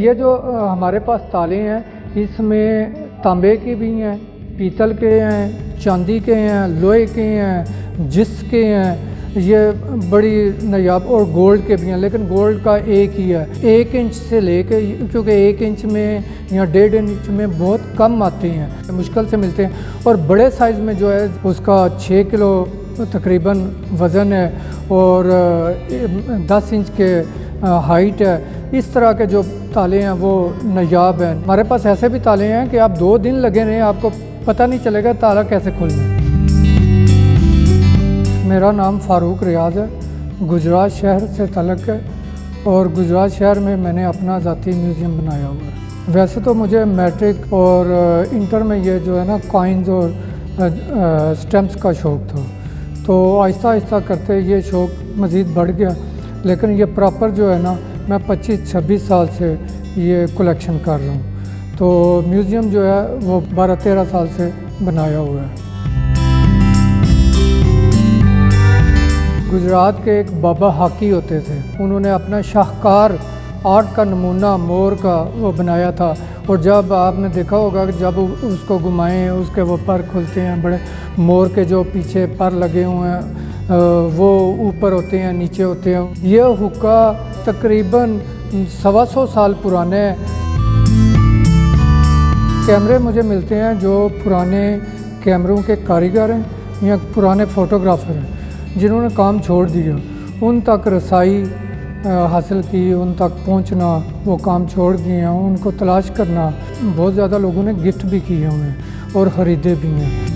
ये जो हमारे पास ताले हैं इसमें तांबे के भी हैं, पीतल के हैं, चांदी के हैं, लोहे के हैं, जिस के हैं, ये बड़ी नायाब, और गोल्ड के भी हैं। लेकिन गोल्ड का एक ही है, 1 इंच से लेके, क्योंकि 1 इंच में या 1.5 इंच में बहुत कम आते हैं, मुश्किल से मिलते हैं। और बड़े साइज़ में जो है उसका 6 किलो तकरीबन वज़न है और 10 इंच के हाइट है। इस तरह के जो ताले हैं वो नायाब हैं। हमारे पास ऐसे भी ताले हैं कि आप 2 दिन लगे रहें, आपको पता नहीं चलेगा ताला कैसे खुलना है। मेरा नाम फ़ारूक रियाज़ है, गुजरात शहर से तल्लुक़ है और गुजरात शहर में मैंने अपना ज़ाती म्यूज़ियम बनाया हुआ है। वैसे तो मुझे मैट्रिक और इंटर में ये जो है ना कॉइन्स और स्टैम्प्स का शौक़ था, तो आहिस्ता आहिस्ता करते ये शौक़ मज़ीद बढ़ गया। लेकिन ये प्रॉपर जो है ना मैं 25-26 साल से ये कलेक्शन कर रहा हूँ। तो म्यूज़ियम जो है वो 12-13 साल से बनाया हुआ है। गुजरात के एक बाबा हाकी होते थे, उन्होंने अपना शाहकार आर्ट का नमूना मोर का वो बनाया था। और जब आपने देखा होगा कि जब उसको घुमाएं उसके वो पर खुलते हैं, बड़े मोर के जो पीछे पर लगे हुए हैं वो ऊपर होते हैं, नीचे होते हैं। ये हुक्का तकरीबन 125 साल पुराने हैं। कैमरे मुझे मिलते हैं जो पुराने कैमरों के कारीगर हैं या पुराने फ़ोटोग्राफ़र हैं जिन्होंने काम छोड़ दिया, उन तक रसाई हासिल की, उन तक पहुंचना, वो काम छोड़ गए हैं। उनको तलाश करना, बहुत ज़्यादा लोगों ने गिफ्ट भी किए हुए हैं और ख़रीदे भी हैं।